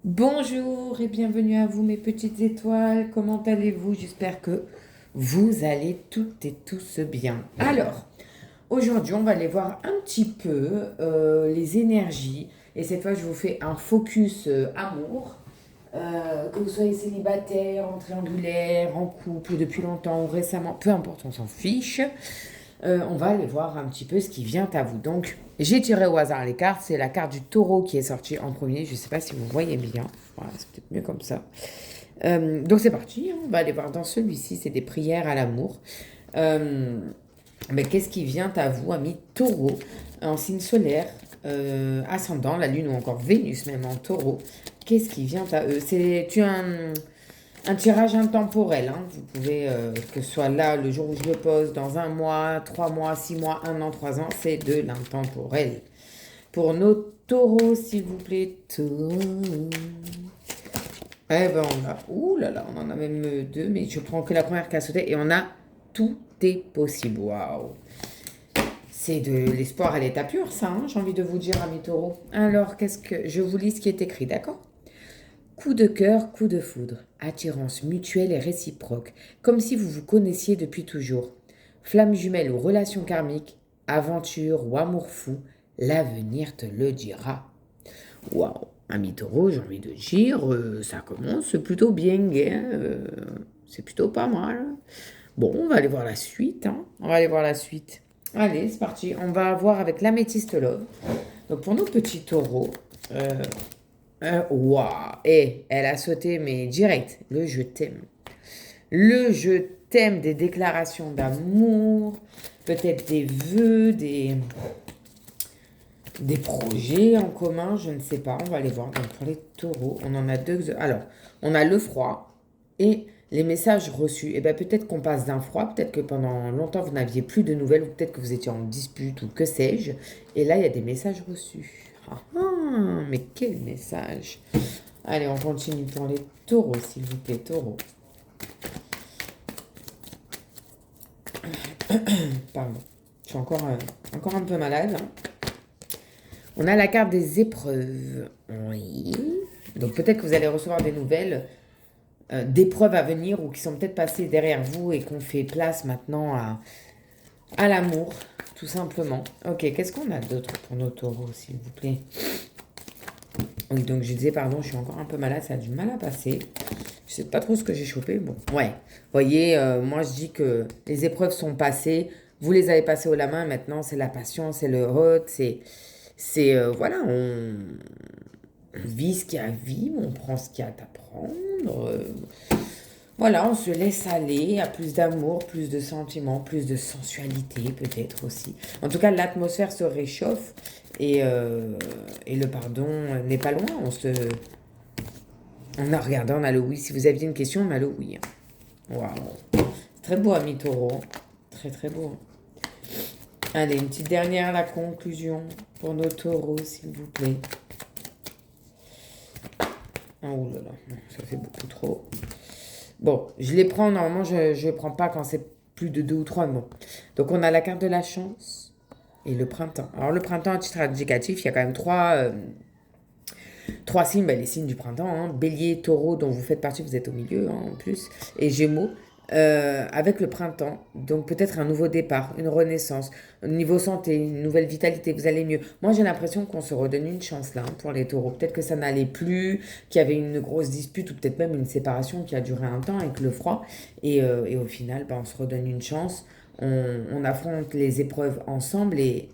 Bonjour et bienvenue à vous mes petites étoiles, comment allez-vous? J'espère que vous allez toutes et tous bien. Alors, aujourd'hui on va aller voir un petit peu les énergies et cette fois je vous fais un focus amour. Que vous soyez célibataire, en triangulaire, en couple depuis longtemps ou récemment, peu importe, on s'en fiche. On va aller voir un petit peu ce qui vient à vous. Donc, j'ai tiré au hasard les cartes. C'est la carte du taureau qui est sortie en premier. Je ne sais pas si vous voyez bien. Voilà, c'est peut-être mieux comme ça. Donc, c'est parti. On va aller voir dans celui-ci. C'est des prières à l'amour. Euh, mais qu'est-ce qui vient à vous, ami taureau, en signe solaire, ascendant, la lune ou encore Vénus même en taureau? Qu'est-ce qui vient à eux? Un tirage intemporel, hein. Vous pouvez, que ce soit là, le jour où je le pose, dans un mois, 3 mois, 6 mois, un an, 3 ans, c'est de l'intemporel. Pour nos taureaux, s'il vous plaît, taureaux. Eh ben, on a, ouh là là, on en a même deux, mais je prends que la première qui a sauté et on a tout est possible. Waouh! C'est de l'espoir à l'état pur, ça, hein, j'ai envie de vous dire, amis taureaux. Alors, qu'est-ce que. Je vous lis ce qui est écrit, d'accord? Coup de cœur, coup de foudre, attirance mutuelle et réciproque, comme si vous vous connaissiez depuis toujours. Flamme jumelle ou relation karmique, aventure ou amour fou, l'avenir te le dira. Waouh, ami taureau, j'ai envie de dire, ça commence plutôt bien, hein, c'est plutôt pas mal. Bon, on va aller voir la suite, hein. On va aller voir la suite. Allez, c'est parti. On va voir avec l'améthyste love. Donc pour nos petits taureaux, euh, waouh, et elle a sauté, mais direct, le je t'aime. Le je t'aime des déclarations d'amour, peut-être des vœux, des projets en commun, je ne sais pas, on va aller voir. Donc pour les taureaux, on en a deux. Alors, on a le froid et les messages reçus. Et bien peut-être qu'on passe d'un froid, peut-être que pendant longtemps vous n'aviez plus de nouvelles, ou peut-être que vous étiez en dispute, ou que sais-je. Et là, il y a des messages reçus. Ah, ah, mais quel message! Allez, on continue pour les taureaux, s'il vous plaît, taureaux. Pardon, je suis encore un peu malade, hein. On a la carte des épreuves. Oui. Donc peut-être que vous allez recevoir des nouvelles d'épreuves à venir ou qui sont peut-être passées derrière vous et qu'on fait place maintenant à l'amour, tout simplement. Ok, qu'est-ce qu'on a d'autre pour nos taureaux, s'il vous plaît? Oui, donc je disais, pardon, je suis encore un peu malade, ça a du mal à passer. Je sais pas trop ce que j'ai chopé. Bon, ouais. Vous voyez, moi je dis que les épreuves sont passées. Vous les avez passées haut la main. Maintenant, c'est la patience, c'est le hot, voilà, on vit ce qu'il y a à vivre, on prend ce qu'il y a à apprendre. Voilà, on se laisse aller à plus d'amour, plus de sentiments, plus de sensualité peut-être aussi. En tout cas, l'atmosphère se réchauffe et le pardon n'est pas loin. On a regardé, on a le oui. Si vous aviez une question, on a le oui, hein. Waouh. Très beau, ami taureau. Très, très beau. Allez, une petite dernière, la conclusion pour nos taureaux, s'il vous plaît. Oh là là, non, ça fait beaucoup trop. Bon, je les prends, normalement, je ne prends pas quand c'est plus de deux ou trois mots. Donc, on a la carte de la chance et le printemps. Alors, le printemps, à titre indicatif, il y a quand même trois signes, ben, les signes du printemps, hein. Bélier, taureau, dont vous faites partie, vous êtes au milieu, hein, en plus, et gémeaux, avec le printemps. Donc peut-être un nouveau départ, une renaissance, niveau santé, une nouvelle vitalité, vous allez mieux. Moi j'ai l'impression qu'on se redonne une chance là, hein, pour les taureaux. Peut-être que ça n'allait plus, qu'il y avait une grosse dispute ou peut-être même une séparation qui a duré un temps avec le froid. Et au final, ben, on se redonne une chance, on affronte les épreuves ensemble et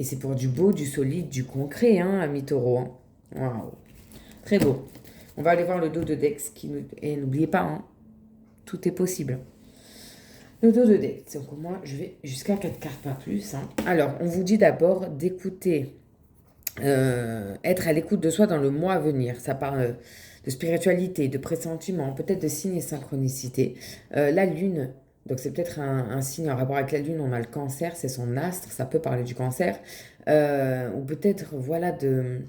c'est pour du beau, du solide, du concret, hein, amis taureaux, hein. Waouh. Très beau. On va aller voir le dos de Dex. Et n'oubliez pas, hein, tout est possible. Le dos de Dex. Donc moi, je vais jusqu'à 4 cartes, pas plus, hein. Alors, on vous dit d'abord d'écouter, être à l'écoute de soi dans le mois à venir. Ça parle de spiritualité, de pressentiment, peut-être de signes et synchronicité. La lune, donc c'est peut-être un signe en rapport avec la lune. On a le cancer, c'est son astre, ça peut parler du cancer. Ou peut-être, voilà, de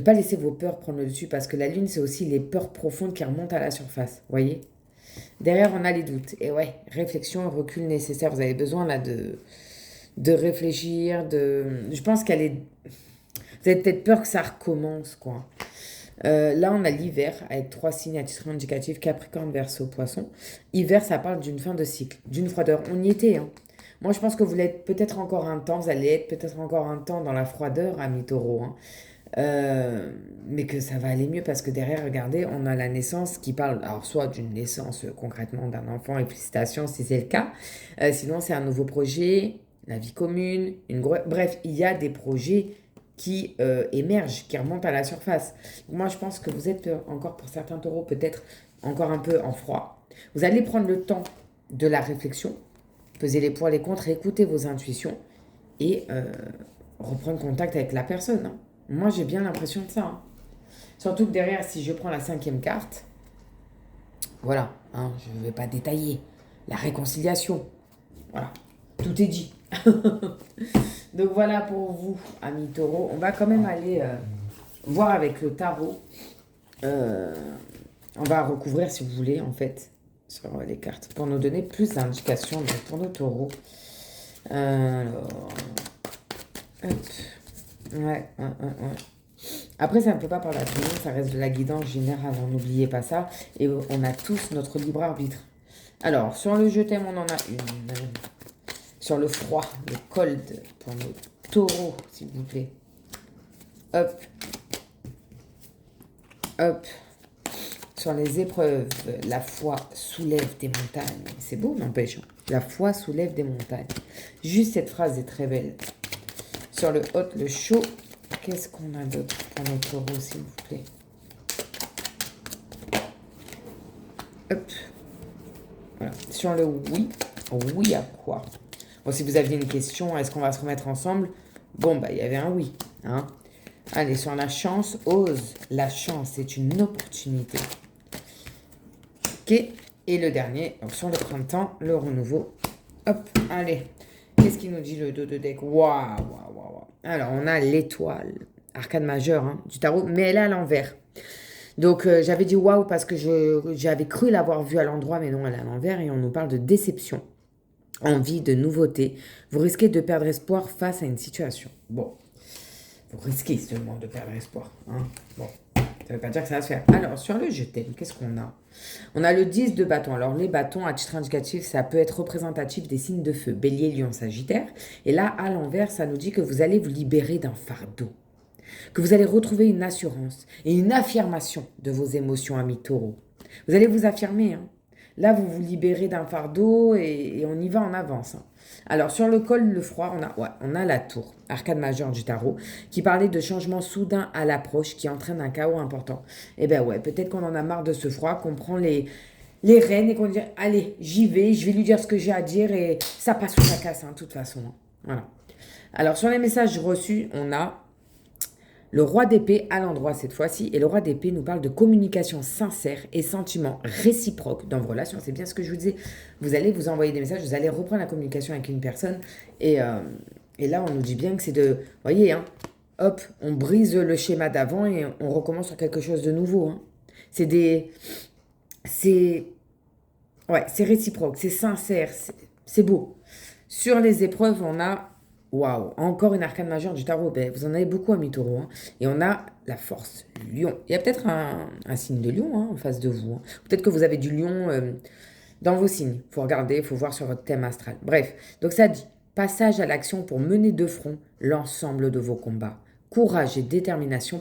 pas laisser vos peurs prendre le dessus parce que la lune, c'est aussi les peurs profondes qui remontent à la surface, voyez. Derrière, on a les doutes. Et ouais, réflexion, recul nécessaire. Vous avez besoin là de réfléchir, de... Je pense qu'elle est... Vous avez peut-être peur que ça recommence, quoi. Là, on a l'hiver avec 3 signes à titre indicatif, Capricorne, Verseau, Poisson. Hiver, ça parle d'une fin de cycle, d'une froideur. On y était, hein. Moi, je pense que vous l'êtes peut-être encore un temps, vous allez être peut-être encore un temps dans la froideur, amis taureaux, hein. Mais que ça va aller mieux parce que derrière, regardez, on a la naissance qui parle, alors soit d'une naissance concrètement d'un enfant, et félicitations si c'est le cas, sinon c'est un nouveau projet, la vie commune, bref, il y a des projets qui émergent, qui remontent à la surface. Moi, je pense que vous êtes encore, pour certains taureaux, peut-être encore un peu en froid. Vous allez prendre le temps de la réflexion, peser les pour et les contre, écouter vos intuitions et reprendre contact avec la personne, hein. Moi, j'ai bien l'impression de ça, hein. Surtout que derrière, si je prends la 5e carte, voilà, hein, je ne vais pas détailler. La réconciliation, voilà, tout est dit. Donc voilà pour vous, amis taureaux. On va quand même aller voir avec le tarot. On va recouvrir, si vous voulez, en fait, sur les cartes, pour nous donner plus d'indications pour nos taureaux. Alors, hop. Ouais. Après, ça ne peut pas parler à tout le monde, ça reste de la guidance générale, hein, n'oubliez pas ça. Et on a tous notre libre arbitre. Alors, sur le je t'aime, on en a une. Sur le froid, le cold, pour nos taureaux, s'il vous plaît. Hop. Hop. Sur les épreuves, la foi soulève des montagnes. C'est beau, n'empêche. La foi soulève des montagnes. Juste cette phrase est très belle. Sur le hot, le chaud, qu'est-ce qu'on a d'autre pour nos taureaux, s'il vous plaît? Hop. Voilà. Sur le oui, oui à quoi? Bon, si vous aviez une question, est-ce qu'on va se remettre ensemble? Bon, bah, il y avait un oui, hein. Allez, sur la chance, ose. La chance, c'est une opportunité. Ok. Et le dernier, donc sur le printemps, le renouveau. Hop, allez. Qu'est-ce qu'il nous dit le dos de deck? Waouh. Alors, on a l'étoile, arcane majeure, hein, du tarot, mais elle est à l'envers. Donc, j'avais dit waouh parce que j'avais cru l'avoir vue à l'endroit, mais non, elle est à l'envers. Et on nous parle de déception, envie de nouveauté. Vous risquez de perdre espoir face à une situation. Bon, vous risquez seulement de perdre espoir, hein. Bon, ça ne veut pas dire que ça va se faire. Alors, sur le je t'aime, qu'est-ce qu'on a? On a le 10 de bâton. Alors, les bâtons, à titre indicatif, ça peut être représentatif des signes de feu. Bélier, Lion, Sagittaire. Et là, à l'envers, ça nous dit que vous allez vous libérer d'un fardeau. Que vous allez retrouver une assurance et une affirmation de vos émotions, amis taureaux. Vous allez vous affirmer, hein. Là, vous vous libérez d'un fardeau et on y va en avance, hein. Alors, sur le col, le froid, on a la tour, arcane majeure du tarot, qui parlait de changements soudains à l'approche qui entraîne un chaos important. Eh bien ouais, peut-être qu'on en a marre de ce froid, qu'on prend les rênes et qu'on dit « Allez, j'y vais, je vais lui dire ce que j'ai à dire et ça passe ou ça casse, hein, de toute façon, hein. » Voilà. Alors, sur les messages reçus, on a le roi d'épée à l'endroit cette fois-ci. Et le roi d'épée nous parle de communication sincère et sentiments réciproques dans vos relations. C'est bien ce que je vous disais. Vous allez vous envoyer des messages, vous allez reprendre la communication avec une personne. Et là, on nous dit bien que c'est de... Voyez, hein, hop, on brise le schéma d'avant et on recommence sur quelque chose de nouveau, hein. C'est ouais, c'est réciproque, c'est sincère, c'est beau. Sur les épreuves, on a... Waouh, encore une arcane majeure du tarot. Ben, vous en avez beaucoup, amis taureaux, hein. Et on a la force, lion. Il y a peut-être un signe de lion, hein, en face de vous, hein. Peut-être que vous avez du lion dans vos signes. Il faut regarder, il faut voir sur votre thème astral. Bref, donc ça dit, passage à l'action pour mener de front l'ensemble de vos combats. Courage et détermination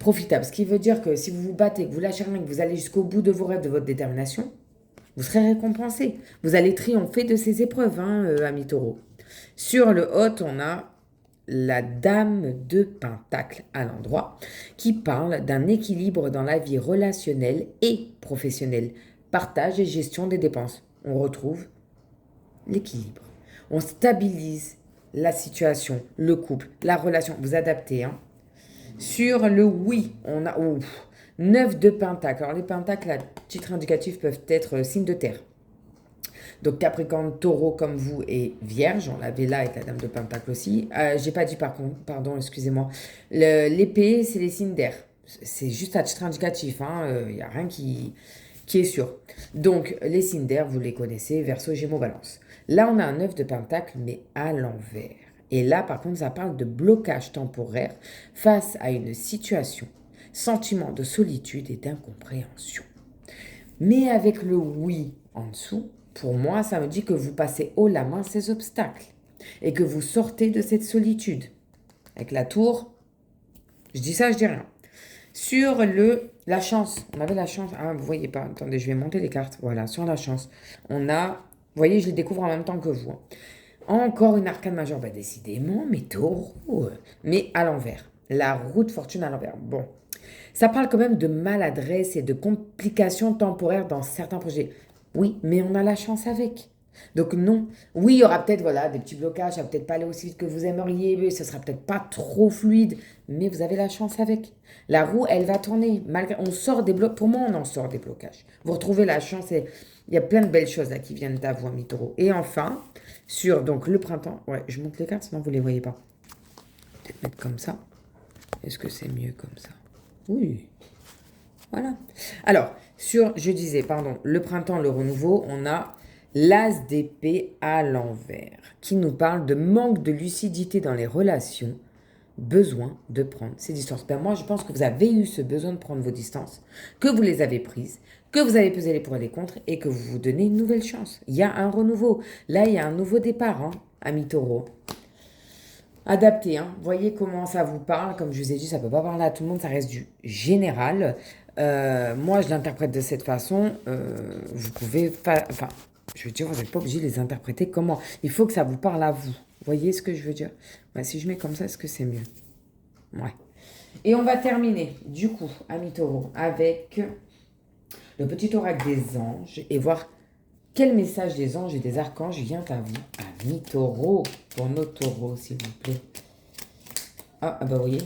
profitable. Ce qui veut dire que si vous vous battez, que vous lâchez rien, que vous allez jusqu'au bout de vos rêves, de votre détermination, vous serez récompensé. Vous allez triompher de ces épreuves, hein, amis taureaux. Sur le haut, on a la dame de Pentacle à l'endroit qui parle d'un équilibre dans la vie relationnelle et professionnelle. Partage et gestion des dépenses. On retrouve l'équilibre. On stabilise la situation, le couple, la relation. Vous adaptez, hein. Sur le oui, on a 9 de Pentacle. Alors les Pentacles à titre indicatif peuvent être signes de terre. Donc Capricorne, Taureau comme vous et Vierge. On l'avait là avec la Dame de Pentacle aussi. J'ai pas dit par contre, pardon, excusez-moi. L'épée, c'est les signes d'air. C'est juste à titre indicatif, hein. Y a rien qui est sûr. Donc les signes d'air, vous les connaissez, Verseau, Gémeaux, Balance. Là, on a un 9 de Pentacle, mais à l'envers. Et là, par contre, ça parle de blocage temporaire face à une situation sentiment de solitude et d'incompréhension. Mais avec le oui en dessous, pour moi, ça me dit que vous passez haut la main ces obstacles et que vous sortez de cette solitude. Avec la tour, je dis ça, je dis rien. Sur la chance, on avait la chance. Ah, vous voyez pas, attendez, je vais monter les cartes. Voilà, sur la chance, on a, vous voyez, je les découvre en même temps que vous. Encore une arcane majeure, bah décidément, mes taureaux, mais à l'envers. La roue de fortune à l'envers. Bon, ça parle quand même de maladresse et de complications temporaires dans certains projets. Oui, mais on a la chance avec. Donc non, oui, il y aura peut-être des petits blocages, ça va peut-être pas aller aussi vite que vous aimeriez, mais ce sera peut-être pas trop fluide, mais vous avez la chance avec. La roue, elle va tourner. On sort des blocages. Pour moi, on en sort des blocages. Vous retrouvez la chance et il y a plein de belles choses là qui viennent d'avoir, amis taureaux. Et enfin, sur donc le printemps, ouais, je monte les cartes, sinon vous les voyez pas. Peut-être mettre comme ça. Est-ce que c'est mieux comme ça? Oui. Voilà. Alors, le printemps, le renouveau, on a l'as d'épée à l'envers, qui nous parle de manque de lucidité dans les relations, besoin de prendre ses distances. Ben moi, je pense que vous avez eu ce besoin de prendre vos distances, que vous les avez prises, que vous avez pesé les pour et les contre, et que vous vous donnez une nouvelle chance. Il y a un renouveau. Là, il y a un nouveau départ, amis taureaux. Adapté, voyez comment ça vous parle. Comme je vous ai dit, ça ne peut pas parler à tout le monde, ça reste du général. Moi, je l'interprète de cette façon. Vous pouvez pas... Enfin, je veux dire, vous n'êtes pas obligé de les interpréter comment. Il faut que ça vous parle à vous. Vous voyez ce que je veux dire? Si je mets comme ça, est-ce que c'est mieux? Ouais. Et on va terminer, du coup, amis taureaux, avec le petit oracle des anges et voir quel message des anges et des archanges vient à vous, amis taureaux, pour nos taureaux, s'il vous plaît. Ah, bah vous voyez,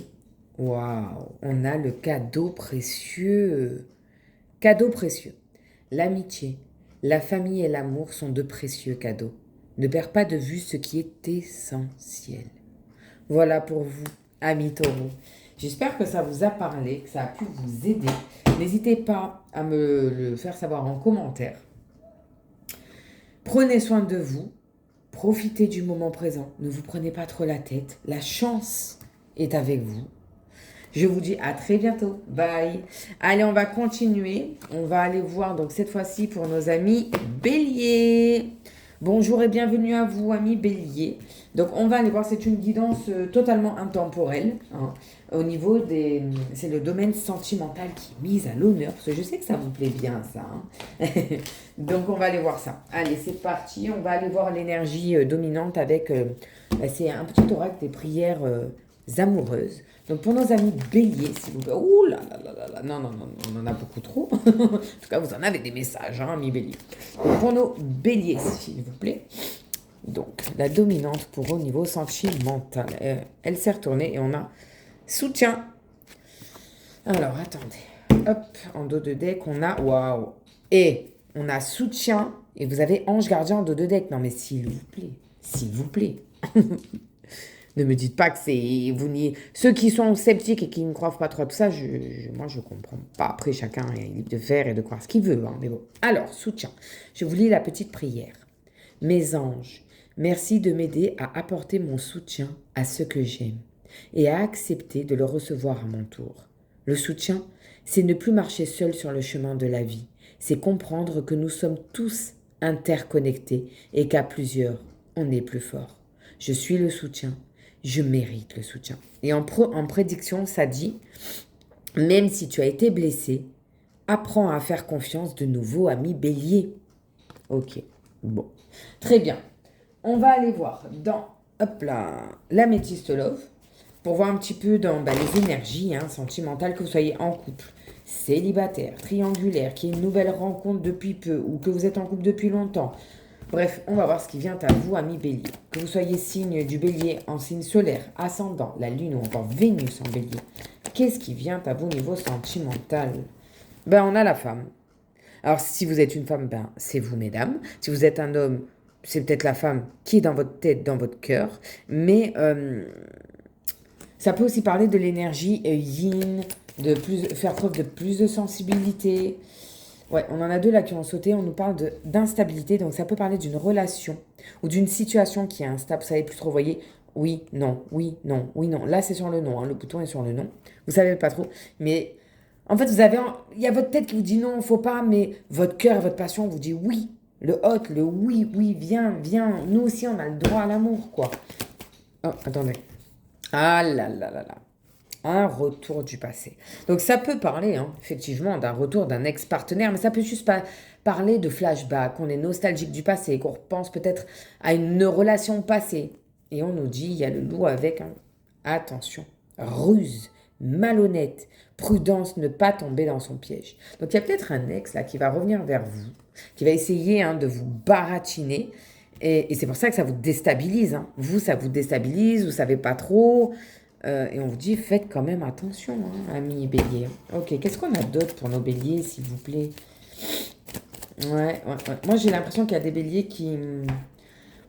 waouh, on a le cadeau précieux. Cadeau précieux. L'amitié, la famille et l'amour sont de précieux cadeaux. Ne perds pas de vue ce qui est essentiel. Voilà pour vous, amis taureaux. J'espère que ça vous a parlé, que ça a pu vous aider. N'hésitez pas à me le faire savoir en commentaire. Prenez soin de vous, profitez du moment présent, ne vous prenez pas trop la tête, la chance est avec vous. Je vous dis à très bientôt, bye. Allez, on va continuer, on va aller voir donc cette fois-ci pour nos amis Bélier. Bonjour et bienvenue à vous, amis Bélier. Donc on va aller voir, c'est une guidance totalement intemporelle. Au niveau c'est le domaine sentimental qui est mis à l'honneur, parce que je sais que ça vous plaît bien ça. Donc on va aller voir ça. Allez, c'est parti, on va aller voir l'énergie dominante avec, c'est un petit oracle des prières amoureuses. Donc pour nos amis Bélier, s'il vous plaît. Ouh là là là là là, non, on en a beaucoup trop. En tout cas, vous en avez des messages, amis Bélier. Donc pour nos Béliers, s'il vous plaît. Donc, la dominante pour au niveau sentimental. Elle s'est retournée et on a soutien. Alors, attendez. Hop, en dos de deck, on a... Waouh. Et on a soutien et vous avez ange gardien en dos de deck. Non, mais s'il vous plaît. S'il vous plaît. Ne me dites pas que c'est... Ceux qui sont sceptiques et qui ne croient pas trop à tout ça, moi, je comprends pas. Après, chacun est libre de faire et de croire ce qu'il veut. Mais bon. Alors, soutien. Je vous lis la petite prière. Mes anges, merci de m'aider à apporter mon soutien à ceux que j'aime et à accepter de le recevoir à mon tour. Le soutien, c'est ne plus marcher seul sur le chemin de la vie. C'est comprendre que nous sommes tous interconnectés et qu'à plusieurs, on est plus fort. Je suis le soutien. Je mérite le soutien. Et en prédiction, ça dit, même si tu as été blessé, apprends à faire confiance de nouveau, ami Bélier. Ok, bon. Très bien. On va aller voir dans l'améthyste love pour voir un petit peu dans les énergies sentimentales, que vous soyez en couple, célibataire, triangulaire, qu'il y ait une nouvelle rencontre depuis peu ou que vous êtes en couple depuis longtemps. Bref, on va voir ce qui vient à vous, amis Bélier. Que vous soyez signe du Bélier en signe solaire, ascendant, la Lune ou encore Vénus en Bélier. Qu'est-ce qui vient à vous au niveau sentimental? On a la femme. Alors, si vous êtes une femme, c'est vous, mesdames. Si vous êtes un homme, c'est peut-être la femme qui est dans votre tête, dans votre cœur. Mais ça peut aussi parler de l'énergie yin, faire preuve de plus de sensibilité. Ouais, on en a deux là qui ont sauté. On nous parle d'instabilité. Donc, ça peut parler d'une relation ou d'une situation qui est instable. Vous savez plus trop, vous voyez, oui, non, oui, non, oui, non. Là, c'est sur le non, hein, le bouton est sur le non. Vous savez pas trop, mais en fait, il y a votre tête qui vous dit non, faut pas, mais votre cœur et votre passion vous dit oui. Le hot, le oui, oui, viens, viens. Nous aussi, on a le droit à l'amour, quoi. Oh, attendez. Ah là là là là. Un retour du passé. Donc ça peut parler, hein, effectivement, d'un retour d'un ex-partenaire, mais ça peut juste pas parler de flashback, on est nostalgique du passé, qu'on repense peut-être à une relation passée. Et on nous dit, il y a le loup avec, hein. Attention, ruse, malhonnête, prudence, ne pas tomber dans son piège. Donc il y a peut-être un ex là qui va revenir vers vous, qui va essayer, hein, de vous baratiner. Et c'est pour ça que ça vous déstabilise, hein. Vous, ça vous déstabilise, vous savez pas trop. Et on vous dit, faites quand même attention, hein, amis béliers. Ok, qu'est-ce qu'on a d'autre pour nos béliers, s'il vous plaît? Ouais. Moi, j'ai l'impression qu'il y a des béliers qui...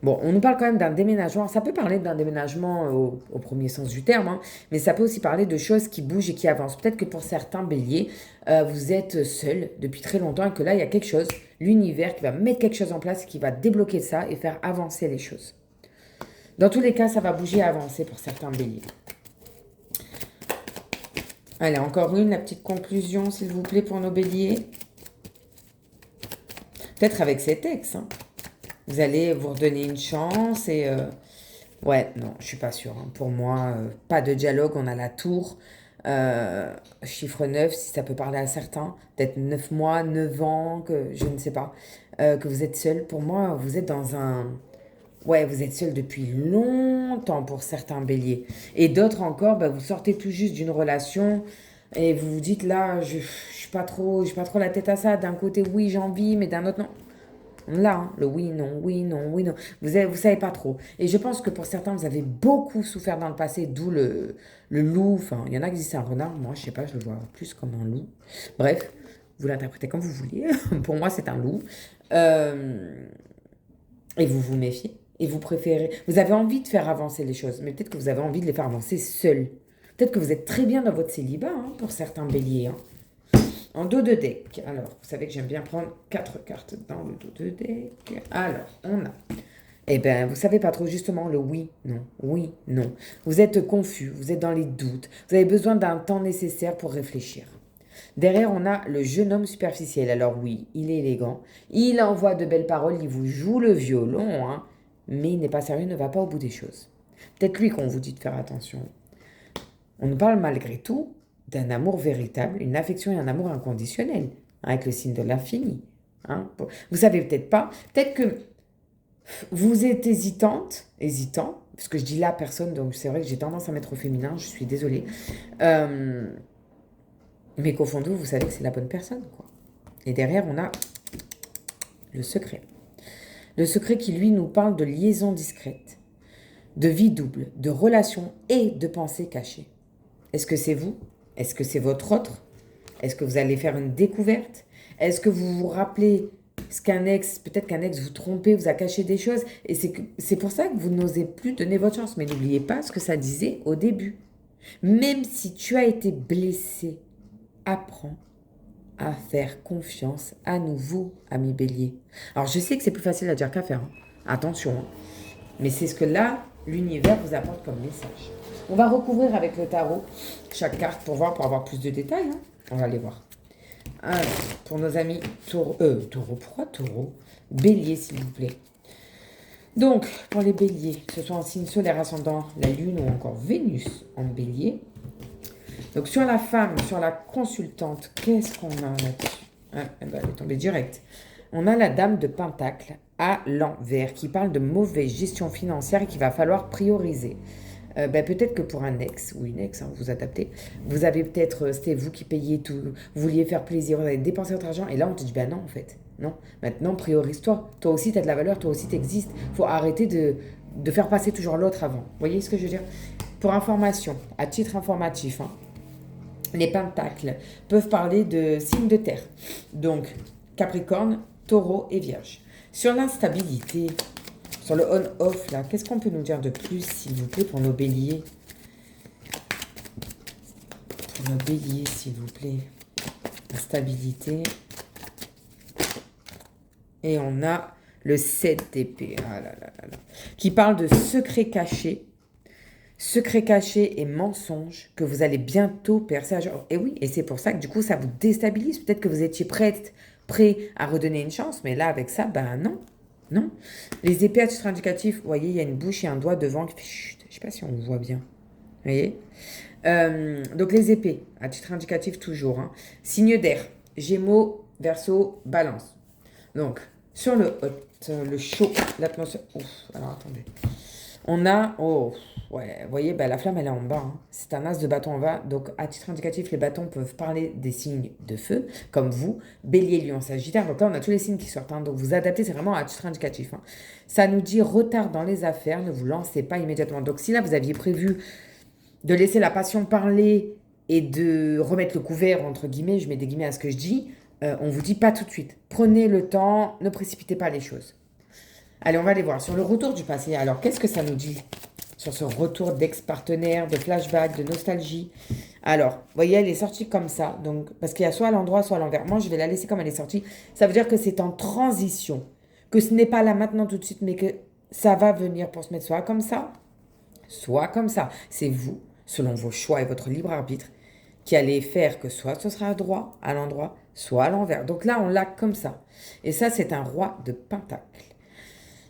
Bon, on nous parle quand même d'un déménagement. Ça peut parler d'un déménagement au premier sens du terme, hein, mais ça peut aussi parler de choses qui bougent et qui avancent. Peut-être que pour certains béliers, vous êtes seul depuis très longtemps et que là, il y a quelque chose, l'univers qui va mettre quelque chose en place, qui va débloquer ça et faire avancer les choses. Dans tous les cas, ça va bouger et avancer pour certains béliers. Allez, encore une, la petite conclusion, s'il vous plaît, pour nos béliers. Peut-être avec cet ex, hein. Vous allez vous redonner une chance et... Ouais, non, je suis pas sûre, hein. Pour moi, pas de dialogue, on a la tour. Chiffre 9, si ça peut parler à certains. Peut-être 9 mois, 9 ans, que je ne sais pas. Que vous êtes seul. Pour moi, vous êtes dans un... Ouais, vous êtes seul depuis longtemps pour certains béliers. Et d'autres encore, bah, vous sortez tout juste d'une relation et vous vous dites là, je suis pas trop, j'ai pas trop la tête à ça. D'un côté, oui, j'ai envie, mais d'un autre, non. Là, hein, le oui, non, oui, non, oui, non. Vous savez pas trop. Et je pense que pour certains, vous avez beaucoup souffert dans le passé, d'où le loup. Enfin, il y en a qui disent c'est un renard. Moi, je sais pas, je le vois plus comme un loup. Bref, vous l'interprétez comme vous voulez. Pour moi, c'est un loup. Euh, et vous vous méfiez. Et vous préférez. Vous avez envie de faire avancer les choses, mais peut-être que vous avez envie de les faire avancer seul. Peut-être que vous êtes très bien dans votre célibat, hein, pour certains béliers, hein. En dos de deck. Alors, vous savez que j'aime bien prendre 4 cartes dans le dos de deck. Alors, on a. Eh bien, vous savez pas trop justement le oui, non, oui, non. Vous êtes confus, vous êtes dans les doutes. Vous avez besoin d'un temps nécessaire pour réfléchir. Derrière, on a le jeune homme superficiel. Alors oui, il est élégant, il envoie de belles paroles, il vous joue le violon, hein, mais il n'est pas sérieux, il ne va pas au bout des choses. Peut-être lui qu'on vous dit de faire attention. On nous parle malgré tout d'un amour véritable, une affection et un amour inconditionnel, hein, avec le signe de l'infini. Hein. Vous savez peut-être pas, peut-être que vous êtes hésitant, parce que je dis la personne, donc c'est vrai que j'ai tendance à mettre au féminin, je suis désolée. Mais qu'au fond de vous, vous savez que c'est la bonne personne, quoi. Et derrière, on a le secret. Le secret qui, lui, nous parle de liaison discrète, de vie double, de relations et de pensées cachées. Est-ce que c'est vous? Est-ce que c'est votre autre? Est-ce que vous allez faire une découverte? Est-ce que vous vous rappelez ce qu'un ex, peut-être qu'un ex vous trompait, vous a caché des choses, et c'est pour ça que vous n'osez plus donner votre chance. Mais n'oubliez pas ce que ça disait au début. Même si tu as été blessé, apprends à faire confiance à nouveau, ami bélier. Alors, je sais que c'est plus facile à dire qu'à faire, hein. Attention, hein. Mais c'est ce que là, l'univers vous apporte comme message. On va recouvrir avec le tarot chaque carte pour avoir plus de détails, hein. On va les voir. Alors, pour nos amis taureau, pourquoi taureau? Bélier, s'il vous plaît. Donc, pour les béliers, que ce soit en signe solaire ascendant, la lune ou encore Vénus en bélier. Donc, sur la femme, sur la consultante, qu'est-ce qu'on a là-dessus? Elle est tombée direct. On a la dame de Pentacle à l'envers qui parle de mauvaise gestion financière et qu'il va falloir prioriser. Peut-être que pour un ex ou une ex, hein, vous adaptez, vous avez peut-être, c'était vous qui payez tout, vous vouliez faire plaisir, vous avez dépensé votre argent et là on te dit, non en fait, non, maintenant priorise-toi, toi aussi tu as de la valeur, toi aussi tu existes, il faut arrêter de faire passer toujours l'autre avant. Vous voyez ce que je veux dire? Pour information, à titre informatif, hein, les pentacles peuvent parler de signes de terre, donc Capricorne, Taureau et Vierge. Sur l'instabilité, sur le on-off, là, qu'est-ce qu'on peut nous dire de plus, s'il vous plaît, pour nos béliers? Pour nos béliers, s'il vous plaît. La stabilité. Et on a le 7 d'épée. Ah là là là là. Qui parle de secrets cachés secret caché et mensonge que vous allez bientôt percer. Et oui, et c'est pour ça que du coup, ça vous déstabilise. Peut-être que vous étiez prêt à redonner une chance, mais là, avec ça, ben non. Non. Les épées à titre indicatif, vous voyez, il y a une bouche et un doigt devant qui fait chut. Je sais pas si on voit bien. Vous voyez. Donc les épées, à titre indicatif toujours. Hein. Signe d'air, Gémeaux, Verseau, Balance. Donc, sur le chaud, l'atmosphère... Ouf, alors attendez. On a... Oh, ouais, vous voyez, ben, la flamme, elle est en bas. Hein. C'est un as de bâton en bas. Donc, à titre indicatif, les bâtons peuvent parler des signes de feu, comme vous. Bélier, Lion, Sagittaire. Donc là, on a tous les signes qui sortent. Hein. Donc, vous adaptez, c'est vraiment à titre indicatif. Hein. Ça nous dit retard dans les affaires. Ne vous lancez pas immédiatement. Donc, si là, vous aviez prévu de laisser la passion parler et de remettre le couvert, entre guillemets, je mets des guillemets à ce que je dis, on vous dit pas tout de suite. Prenez le temps, ne précipitez pas les choses. Allez, on va aller voir. Sur le retour du passé, alors qu'est-ce que ça nous dit sur ce retour d'ex-partenaire, de flashback, de nostalgie? Alors, vous voyez, elle est sortie comme ça, donc, parce qu'il y a soit à l'endroit, soit à l'envers. Moi, je vais la laisser comme elle est sortie. Ça veut dire que c'est en transition, que ce n'est pas là maintenant tout de suite, mais que ça va venir pour se mettre soit comme ça. C'est vous, selon vos choix et votre libre arbitre, qui allez faire que soit ce sera à droit, à l'endroit, soit à l'envers. Donc là, on l'a comme ça. Et ça, c'est un roi de pentacle.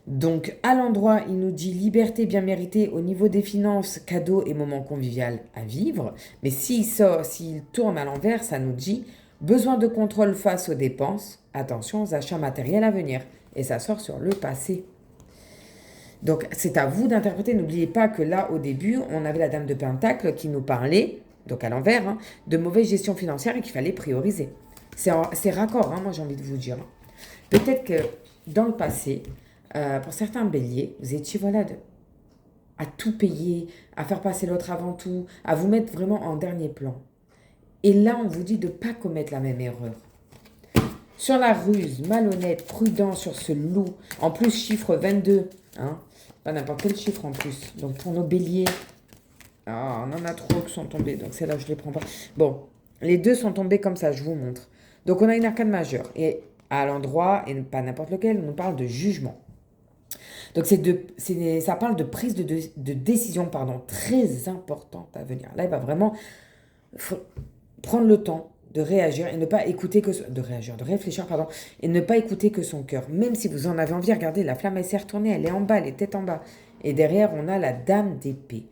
Donc, à l'endroit, il nous dit liberté bien méritée au niveau des finances, cadeaux et moments conviviaux à vivre. Mais s'il tourne à l'envers, ça nous dit besoin de contrôle face aux dépenses, attention aux achats matériels à venir. Et ça sort sur le passé. Donc, c'est à vous d'interpréter. N'oubliez pas que là, au début, on avait la dame de Pentacle qui nous parlait, donc à l'envers, hein, de mauvaise gestion financière et qu'il fallait prioriser. C'est raccord, hein, moi j'ai envie de vous dire. Peut-être que dans le passé, pour certains béliers, vous étiez à tout payer, à faire passer l'autre avant tout, à vous mettre vraiment en dernier plan. Et là, on vous dit de ne pas commettre la même erreur. Sur la ruse, malhonnête, prudent sur ce loup, en plus chiffre 22, hein, pas n'importe quel chiffre en plus. Donc pour nos béliers, on en a trop qui sont tombés, donc celle-là je ne les prends pas. Bon, les deux sont tombés comme ça, je vous montre. Donc on a une arcane majeure, et à l'endroit, et pas n'importe lequel, on parle de jugement. Donc ça parle de prise de décision très importante à venir. Là, il va vraiment prendre le temps de réagir et ne pas écouter de réfléchir, et ne pas écouter que son cœur. Même si vous en avez envie, regardez, la flamme, elle s'est retournée, elle est en bas, elle est tête en bas. Et derrière, on a la dame d'épée.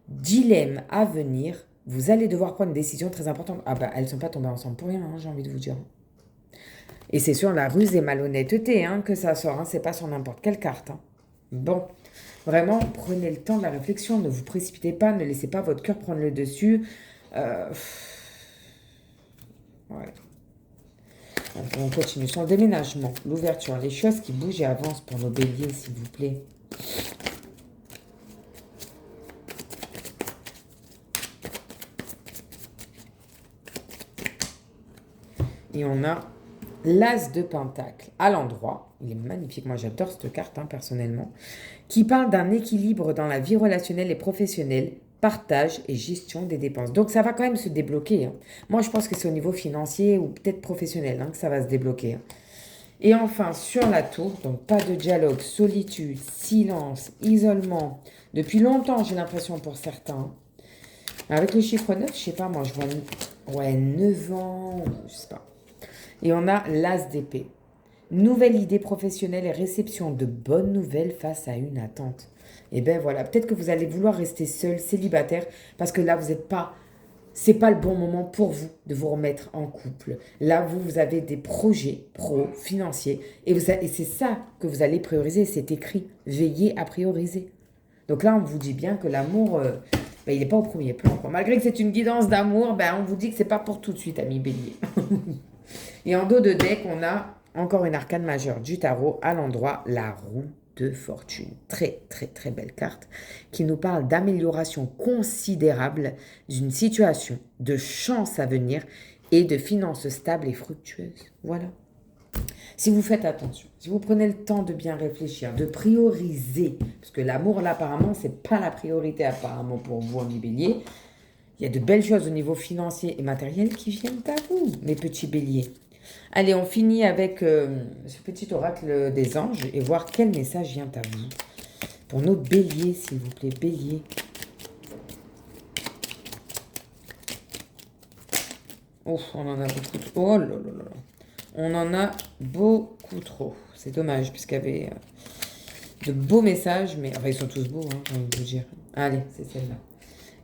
Dilemme à venir, vous allez devoir prendre une décision très importante. Ah bah, elles ne sont pas tombées ensemble pour rien, hein, j'ai envie de vous dire. Et c'est sur la ruse et malhonnêteté que ça sort, hein, c'est pas sur n'importe quelle carte. Hein. Bon, vraiment, prenez le temps de la réflexion, ne vous précipitez pas, ne laissez pas votre cœur prendre le dessus. Ouais. On continue sur le déménagement, l'ouverture, les choses qui bougent et avancent pour nos béliers, s'il vous plaît. Et on a l'as de pentacle à l'endroit. Il est magnifique, moi j'adore cette carte personnellement. Qui parle d'un équilibre dans la vie relationnelle et professionnelle, partage et gestion des dépenses. Donc ça va quand même se débloquer. Moi je pense que c'est au niveau financier ou peut-être professionnel que ça va se débloquer. Et enfin sur la tour, donc pas de dialogue, solitude, silence, isolement. Depuis longtemps j'ai l'impression pour certains. Avec le chiffre 9, je sais pas, moi je vois 9 ans, je sais pas. Et on a l'as d'épée. Nouvelle idée professionnelle et réception de bonnes nouvelles face à une attente. Et bien voilà, peut-être que vous allez vouloir rester seul, célibataire, parce que là, c'est pas le bon moment pour vous de vous remettre en couple. Là, vous avez des projets financiers, et c'est ça que vous allez prioriser, c'est écrit, veillez à prioriser. Donc là, on vous dit bien que l'amour, il n'est pas au premier plan. Malgré que c'est une guidance d'amour, on vous dit que c'est pas pour tout de suite, amis bélier. Et en dos de deck, on a encore une arcane majeure du tarot à l'endroit, la roue de fortune. Très, très, très belle carte qui nous parle d'amélioration considérable d'une situation, de chance à venir et de finances stables et fructueuses. Voilà. Si vous faites attention, si vous prenez le temps de bien réfléchir, de prioriser, parce que l'amour, là, apparemment, c'est pas la priorité, apparemment, pour vous, amis béliers. Il y a de belles choses au niveau financier et matériel qui viennent à vous, mes petits béliers. Allez, on finit avec ce petit oracle des anges et voir quel message vient à vous. Pour nos béliers, s'il vous plaît, béliers. Oh, on en a beaucoup trop. Oh là là là là. On en a beaucoup trop. C'est dommage, puisqu'il y avait de beaux messages, mais enfin, ils sont tous beaux, hein, j'ai envie de vous dire. Allez, c'est celle-là.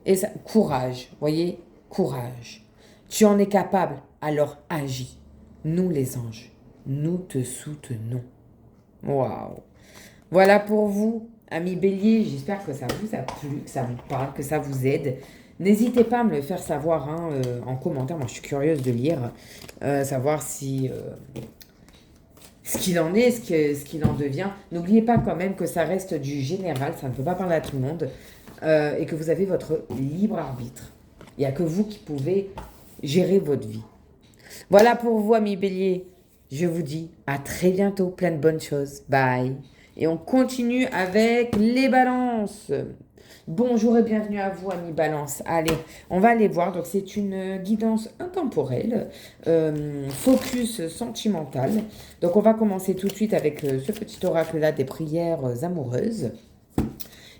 Et ça, courage, voyez, courage. Tu en es capable, alors agis. Nous, les anges, nous te soutenons. Waouh. Voilà pour vous, amis béliers. J'espère que ça vous a plu, que ça vous parle, que ça vous aide. N'hésitez pas à me le faire savoir hein, en commentaire. Moi, je suis curieuse de lire, savoir si ce qu'il en est, ce qu'il en devient. N'oubliez pas quand même que ça reste du général, ça ne peut pas parler à tout le monde, et que vous avez votre libre arbitre. Il n'y a que vous qui pouvez gérer votre vie. Voilà pour vous, amis béliers. Je vous dis à très bientôt, plein de bonnes choses. Bye. Et on continue avec les balances. Bonjour et bienvenue à vous, amis balance. Allez, on va aller voir. Donc, c'est une guidance intemporelle, focus sentimental. Donc, on va commencer tout de suite avec ce petit oracle-là des prières amoureuses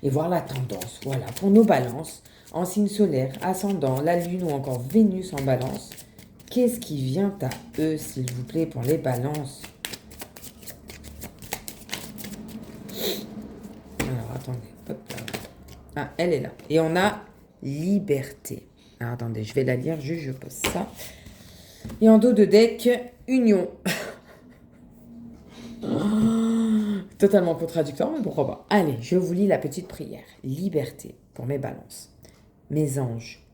et voir la tendance. Voilà, pour nos balances, en signe solaire, ascendant, la lune ou encore Vénus en balance. Qu'est-ce qui vient à eux, s'il vous plaît, pour les balances? Alors, attendez. Hop là. Ah, elle est là. Et on a liberté. Alors, attendez, je vais la lire, juste je pose ça. Et en dos de deck, union. Totalement contradictoire, mais pourquoi pas. Allez, je vous lis la petite prière. Liberté pour mes balances. Mes anges,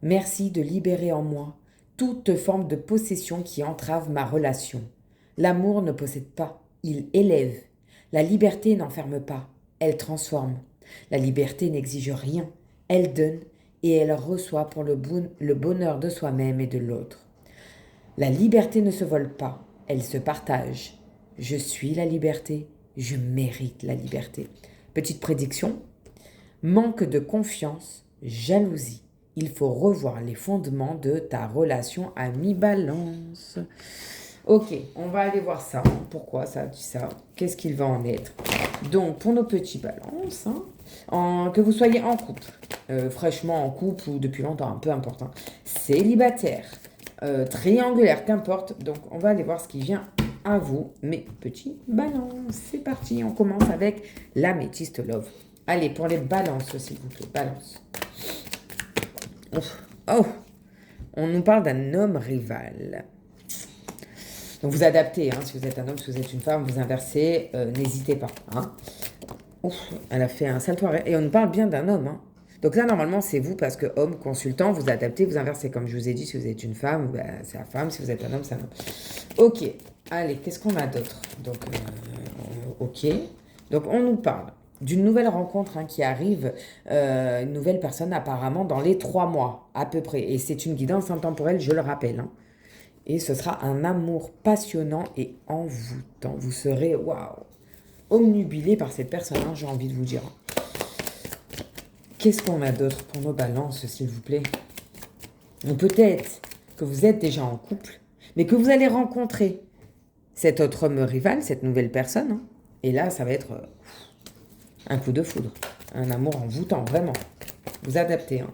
merci de libérer en moi toute forme de possession qui entrave ma relation. L'amour ne possède pas, il élève. La liberté n'enferme pas, elle transforme. La liberté n'exige rien, elle donne et elle reçoit pour le bonheur de soi-même et de l'autre. La liberté ne se vole pas, elle se partage. Je suis la liberté, je mérite la liberté. Petite prédiction, manque de confiance, jalousie. Il faut revoir les fondements de ta relation amie-balance. Ok, on va aller voir ça. Pourquoi ça dit ça? Qu'est-ce qu'il va en être? Donc, pour nos petits balances, que vous soyez en couple, fraîchement en couple ou depuis longtemps, peu importe, célibataire, triangulaire, qu'importe. Donc, on va aller voir ce qui vient à vous, mes petits balances. C'est parti, on commence avec l'améthyste love. Allez, pour les balances, s'il vous plaît, balance. Oh, on nous parle d'un homme rival. Donc vous adaptez, hein, si vous êtes un homme, si vous êtes une femme, vous inversez, n'hésitez pas. Hein. Ouf, elle a fait un salto et on nous parle bien d'un homme. Hein. Donc là, normalement, c'est vous parce que homme, consultant, vous adaptez, vous inversez. Comme je vous ai dit, si vous êtes une femme, ben, c'est la femme. Si vous êtes un homme, c'est un homme. Ok, allez, qu'est-ce qu'on a d'autre? Donc, ok. Donc on nous parle d'une nouvelle rencontre hein, qui arrive, une nouvelle personne apparemment dans les 3 mois, à peu près. Et c'est une guidance intemporelle, je le rappelle. Hein. Et ce sera un amour passionnant et envoûtant. Vous serez, waouh, omnubilé par cette personne, hein, j'ai envie de vous dire. Qu'est-ce qu'on a d'autre pour nos balances, s'il vous plaît? Ou peut-être que vous êtes déjà en couple, mais que vous allez rencontrer cet autre homme rival, cette nouvelle personne. Hein, et là, ça va être un coup de foudre. Un amour envoûtant, vraiment. Vous adaptez. Hein.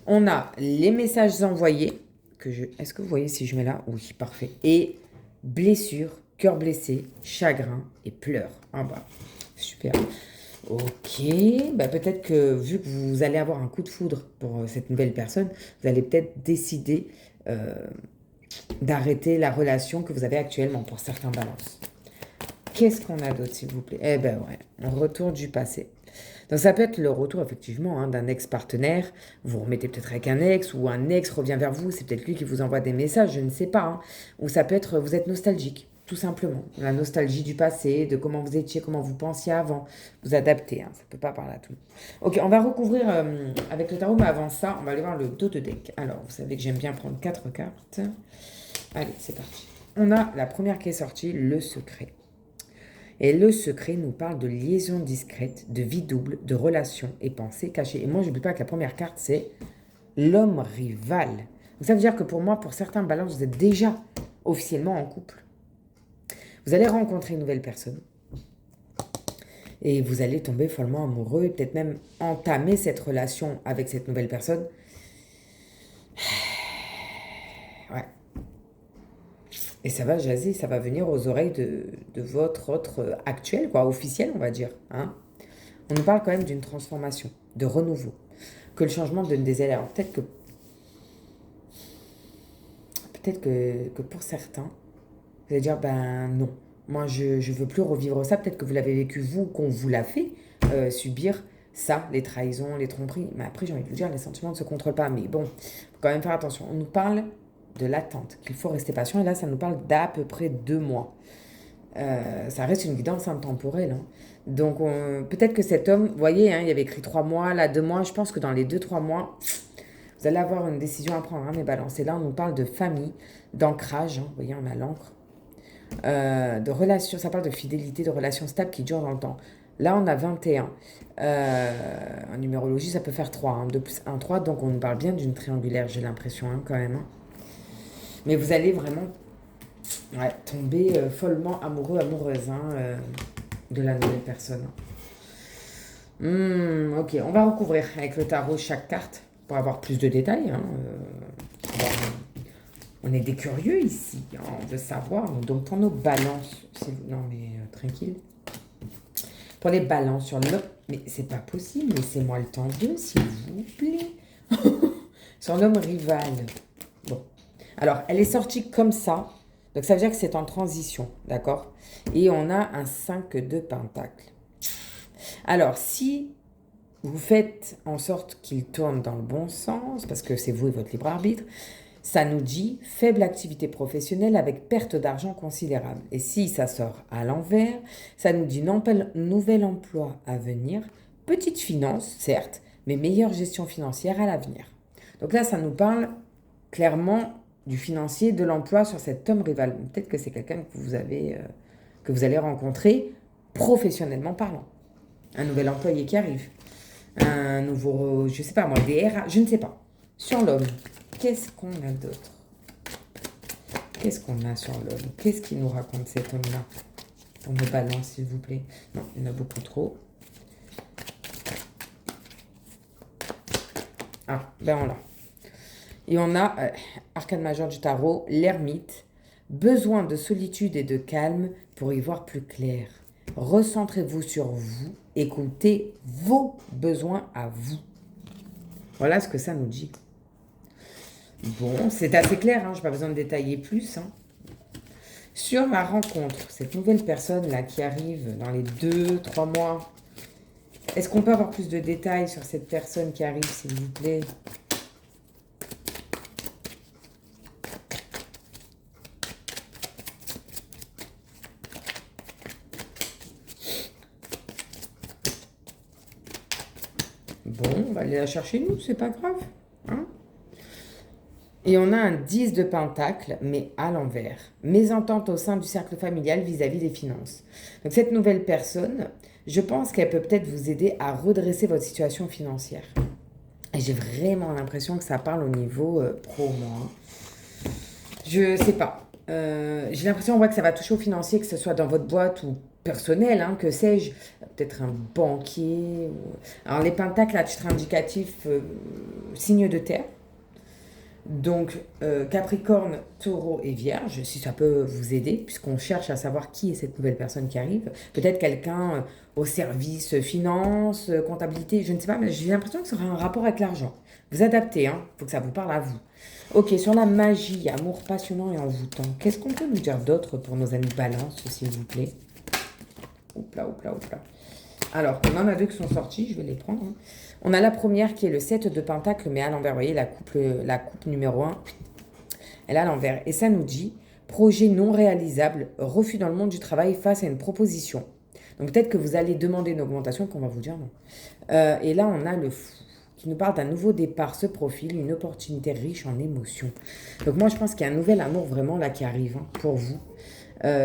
On a les messages envoyés. Est-ce que vous voyez si je mets là? Oui, parfait. Et blessure, cœur blessé, chagrin et pleurs en bas. Super. Ok, bah peut-être que vu que vous allez avoir un coup de foudre pour cette nouvelle personne, vous allez peut-être décider d'arrêter la relation que vous avez actuellement pour certains balances. Qu'est-ce qu'on a d'autre, s'il vous plaît? Eh ben ouais, un retour du passé. Donc ça peut être le retour effectivement hein, d'un ex-partenaire, vous remettez peut-être avec un ex, ou un ex revient vers vous, c'est peut-être lui qui vous envoie des messages, je ne sais pas. Hein. Ou ça peut être, vous êtes nostalgique, tout simplement. La nostalgie du passé, de comment vous étiez, comment vous pensiez avant. Vous adaptez, hein, ça ne peut pas parler à tout. Ok, on va recouvrir avec le tarot, mais avant ça, on va aller voir le dos de deck. Alors, vous savez que j'aime bien prendre 4 cartes. Allez, c'est parti. On a la première qui est sortie, le secret. Et le secret nous parle de liaison discrète, de vie double, de relations et pensées cachées. Et moi, je n'oublie pas que la première carte, c'est l'homme rival. Donc, ça veut dire que pour moi, pour certains balances, vous êtes déjà officiellement en couple. Vous allez rencontrer une nouvelle personne. Et vous allez tomber follement amoureux et peut-être même entamer cette relation avec cette nouvelle personne. Et ça va jaser, ça va venir aux oreilles de votre autre actuel, quoi, officiel, on va dire. Hein. On nous parle quand même d'une transformation, de renouveau. Que le changement donne des ailes. Alors peut-être que pour certains, vous allez dire, ben non, moi je ne veux plus revivre ça. Peut-être que vous l'avez vécu vous, qu'on vous l'a fait subir ça, les trahisons, les tromperies. Mais après, j'ai envie de vous dire, les sentiments ne se contrôlent pas. Mais bon, faut quand même faire attention. On nous parle de l'attente, qu'il faut rester patient. Et là, ça nous parle d'à peu près 2 mois. Ça reste une guidance intemporelle. Hein. Donc, peut-être que cet homme, vous voyez, hein, il y avait écrit 3 mois, là 2 mois. Je pense que dans les 2-3 mois, vous allez avoir une décision à prendre, hein, mes balances. Et là, on nous parle de famille, d'ancrage. Hein, vous voyez, on a l'encre. De relations, ça parle de fidélité, de relations stables qui durent dans le temps. Là, on a 21. En numérologie, ça peut faire 3. Hein, 2 plus 1, 3. Donc, on nous parle bien d'une triangulaire, j'ai l'impression, hein, quand même. Hein. Mais vous allez vraiment tomber follement amoureux, amoureuse de la nouvelle personne. Ok, on va recouvrir avec le tarot chaque carte pour avoir plus de détails. Hein. On est des curieux ici, hein, on veut savoir. Donc pour nos balances, non mais tranquille. Pour les balances sur l'homme, mais c'est pas possible, laissez-moi le temps d'eux, s'il vous plaît. Sur l'homme rival. Bon, alors elle est sortie comme ça, donc ça veut dire que c'est en transition, d'accord? Et on a un 5 de pentacle. Alors si vous faites en sorte qu'il tourne dans le bon sens, parce que c'est vous et votre libre arbitre, ça nous dit faible activité professionnelle avec perte d'argent considérable. Et si ça sort à l'envers, ça nous dit nouvel emploi à venir, petite finance, certes, mais meilleure gestion financière à l'avenir. Donc là, ça nous parle clairement du financier, de l'emploi sur cet homme rival. Peut-être que c'est quelqu'un que vous allez rencontrer professionnellement parlant. Un nouvel employé qui arrive. Un nouveau, je sais pas moi, DR, je ne sais pas. Sur l'homme. Qu'est-ce qu'on a d'autre? Qu'est-ce qu'on a sur l'homme? Qu'est-ce qu'il nous raconte cet homme-là? Pour me balance, s'il vous plaît. Non, il y en a beaucoup trop. Ah, ben on l'a. Et on a, arcane majeur du tarot, l'ermite. Besoin de solitude et de calme pour y voir plus clair. Recentrez-vous sur vous. Écoutez vos besoins à vous. Voilà ce que ça nous dit. Bon, c'est assez clair, hein, je n'ai pas besoin de détailler plus. Hein. Sur ma rencontre, cette nouvelle personne-là qui arrive dans les 2-3 mois, est-ce qu'on peut avoir plus de détails sur cette personne qui arrive, s'il vous plaît? Bon, on va aller la chercher nous, c'est pas grave. Hein. Et on a un 10 de pentacle, mais à l'envers. Mésentente au sein du cercle familial vis-à-vis des finances. Donc cette nouvelle personne, je pense qu'elle peut peut-être vous aider à redresser votre situation financière. Et j'ai vraiment l'impression que ça parle au niveau pro, moi. Je sais pas. J'ai l'impression que ça va toucher au financier, que ce soit dans votre boîte ou personnel, hein, que sais-je. Peut-être un banquier. Alors les pentacles à titre indicatif, signe de terre. Donc, Capricorne, Taureau et Vierge, si ça peut vous aider, puisqu'on cherche à savoir qui est cette nouvelle personne qui arrive. Peut-être quelqu'un au service finance, comptabilité, je ne sais pas, mais j'ai l'impression que ça aura un rapport avec l'argent. Vous adaptez, hein, faut que ça vous parle à vous. Ok, sur la magie, amour passionnant et envoûtant, qu'est-ce qu'on peut nous dire d'autre pour nos amis Balance, s'il vous plaît? Oups là. Alors, on en a 2 qui sont sortis, je vais les prendre. Hein. On a la première qui est le 7 de pentacle, mais à l'envers. Vous voyez, la coupe numéro 1, elle est à l'envers. Et ça nous dit, projet non réalisable, refus dans le monde du travail face à une proposition. Donc peut-être que vous allez demander une augmentation, qu'on va vous dire non. Et là, on a le fou, qui nous parle d'un nouveau départ, ce profil, une opportunité riche en émotions. Donc moi, je pense qu'il y a un nouvel amour vraiment là qui arrive hein, pour vous.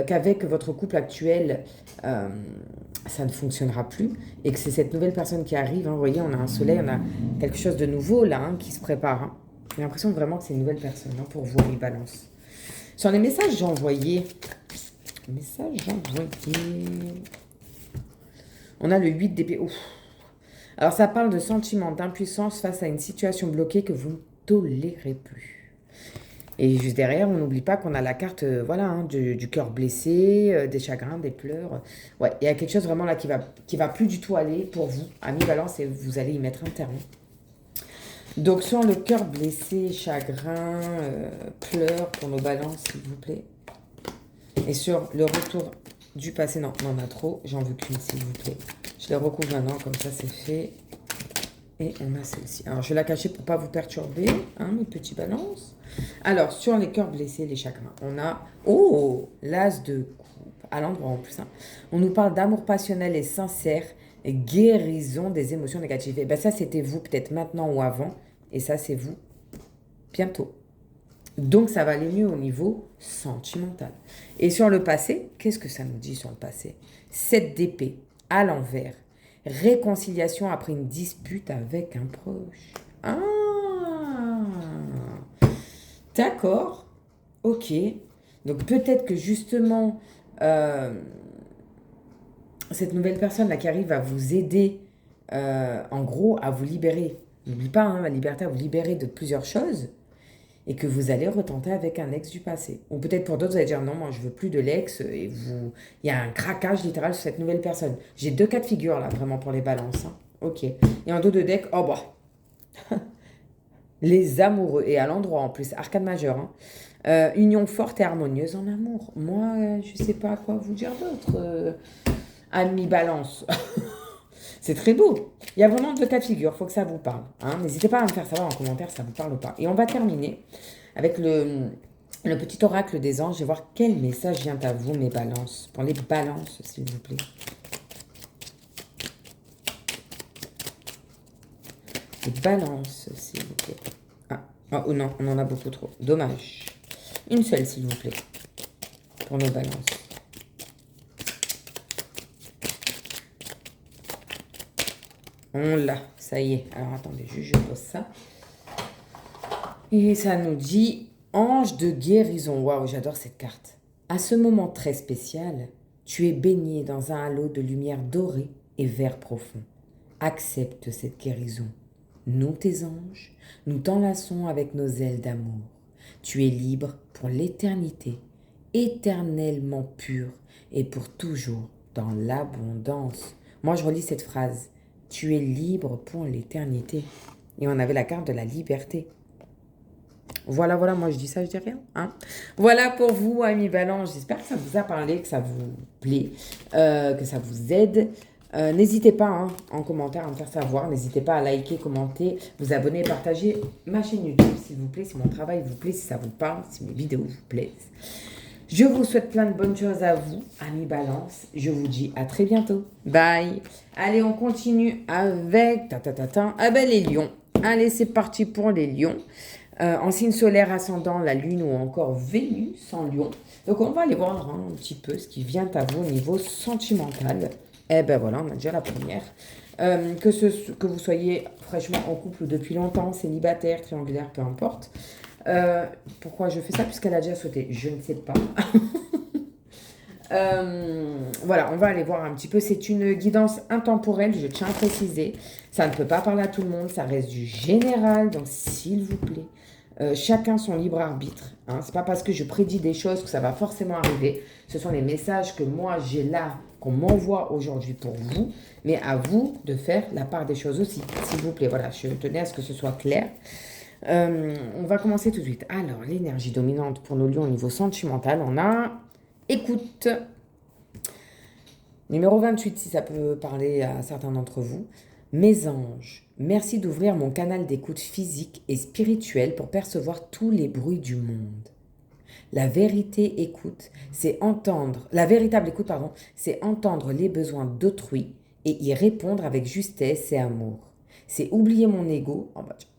Qu'avec votre couple actuel, ça ne fonctionnera plus et que c'est cette nouvelle personne qui arrive. Hein, vous voyez, on a un soleil, on a quelque chose de nouveau là hein, qui se prépare. Hein. J'ai l'impression vraiment que c'est une nouvelle personne hein, pour vous, les balances. Sur les messages j'ai envoyé, on a le 8 d'épée. Ouf. Alors ça parle de sentiment d'impuissance face à une situation bloquée que vous ne tolérez plus. Et juste derrière, on n'oublie pas qu'on a la carte voilà, hein, du cœur blessé, des chagrins, des pleurs. Ouais, il y a quelque chose vraiment là qui va plus du tout aller pour vous, amis Balance, et vous allez y mettre un terme. Donc sur le cœur blessé, chagrin, pleurs pour nos balances, s'il vous plaît. Et sur le retour du passé, non, on en a trop, j'en veux qu'une, s'il vous plaît. Je les recouvre maintenant, comme ça c'est fait. Et on a celle-ci. Alors, je vais la cacher pour ne pas vous perturber, hein, mes petits balances. Alors, sur les cœurs blessés, les chagrins, on a, oh, l'as de coupe, à l'endroit en plus. Hein. On nous parle d'amour passionnel et sincère, et guérison des émotions négatives. Et bien ça, c'était vous peut-être maintenant ou avant. Et ça, c'est vous bientôt. Donc, ça va aller mieux au niveau sentimental. Et sur le passé, qu'est-ce que ça nous dit sur le passé? 7 d'épée, à l'envers. Réconciliation après une dispute avec un proche. Ah, d'accord. Ok. Donc peut-être que justement, cette nouvelle personne là qui arrive va vous aider, en gros, à vous libérer. N'oublie pas, hein, la liberté à vous libérer de plusieurs choses. Et que vous allez retenter avec un ex du passé. Ou peut-être pour d'autres, vous allez dire non, moi je veux plus de l'ex, et vous, il y a un craquage littéral sur cette nouvelle personne. J'ai 2 cas de figure là, vraiment pour les balances. Hein. Ok. Et en dos de deck, oh bah, les amoureux, et à l'endroit en plus, arcane majeur. Hein. Union forte et harmonieuse en amour. Moi, je sais pas quoi vous dire d'autre. Amis balance. C'est très beau. Il y a vraiment 2 cas de figure, il faut que ça vous parle. Hein. N'hésitez pas à me faire savoir en commentaire si ça vous parle ou pas. Et on va terminer avec le petit oracle des anges. Je vais voir quel message vient à vous, mes balances. Pour les balances, s'il vous plaît. Les balances, s'il vous plaît. Ah, oh non, on en a beaucoup trop. Dommage. Une seule, s'il vous plaît. Pour nos balances. On l'a, ça y est. Alors attendez, je pose ça. Et ça nous dit ange de guérison. Waouh, j'adore cette carte. À ce moment très spécial, tu es baigné dans un halo de lumière dorée et vert profond. Accepte cette guérison. Nous, tes anges, nous t'enlaçons avec nos ailes d'amour. Tu es libre pour l'éternité, éternellement pur et pour toujours dans l'abondance. Moi, je relis cette phrase. Tu es libre pour l'éternité. Et on avait la carte de la liberté. Voilà, moi je dis ça, je dis rien. Hein. Voilà pour vous, amis Balance. J'espère que ça vous a parlé, que ça vous plaît, que ça vous aide. N'hésitez pas hein, en commentaire à me faire savoir. N'hésitez pas à liker, commenter, vous abonner, partager ma chaîne YouTube, s'il vous plaît, si mon travail vous plaît, si ça vous parle, si mes vidéos vous plaisent. Je vous souhaite plein de bonnes choses à vous, amis Balance. Je vous dis à très bientôt. Bye. Allez, on continue avec les lions. Allez, c'est parti pour les lions. En signe solaire ascendant, la lune ou encore Vénus en lion. Donc, on va aller voir hein, un petit peu ce qui vient à vous au niveau sentimental. Eh ben voilà, on a déjà la première. Que vous soyez fraîchement en couple ou depuis longtemps, célibataire, triangulaire, peu importe. Pourquoi je fais ça? Puisqu'elle a déjà sauté. Je ne sais pas. Voilà, on va aller voir un petit peu. C'est une guidance intemporelle, je tiens à préciser. Ça ne peut pas parler à tout le monde, ça reste du général. Donc, s'il vous plaît, chacun son libre arbitre. Hein. C'est pas parce que je prédis des choses que ça va forcément arriver. Ce sont les messages que moi j'ai là, qu'on m'envoie aujourd'hui pour vous. Mais à vous de faire la part des choses aussi, s'il vous plaît. Voilà, je tenais à ce que ce soit clair. On va commencer tout de suite. Alors, l'énergie dominante pour nos lions au niveau sentimental, on a écoute. Numéro 28, si ça peut parler à certains d'entre vous. Mes anges, merci d'ouvrir mon canal d'écoute physique et spirituel pour percevoir tous les bruits du monde. La véritable écoute, c'est entendre les besoins d'autrui et y répondre avec justesse et amour. C'est oublier mon ego,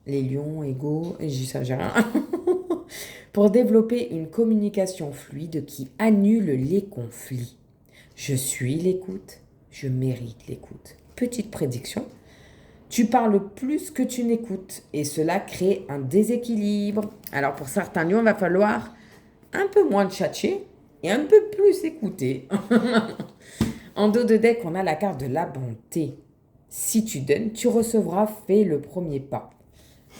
les lions, ego, j'ai rien, pour développer une communication fluide qui annule les conflits. Je suis l'écoute, je mérite l'écoute. Petite prédiction, tu parles plus que tu n'écoutes et cela crée un déséquilibre. Alors pour certains lions, il va falloir un peu moins de tchatcher et un peu plus écouter. En dos de deck, on a la carte de la bonté. Si tu donnes, tu recevras, fais le premier pas.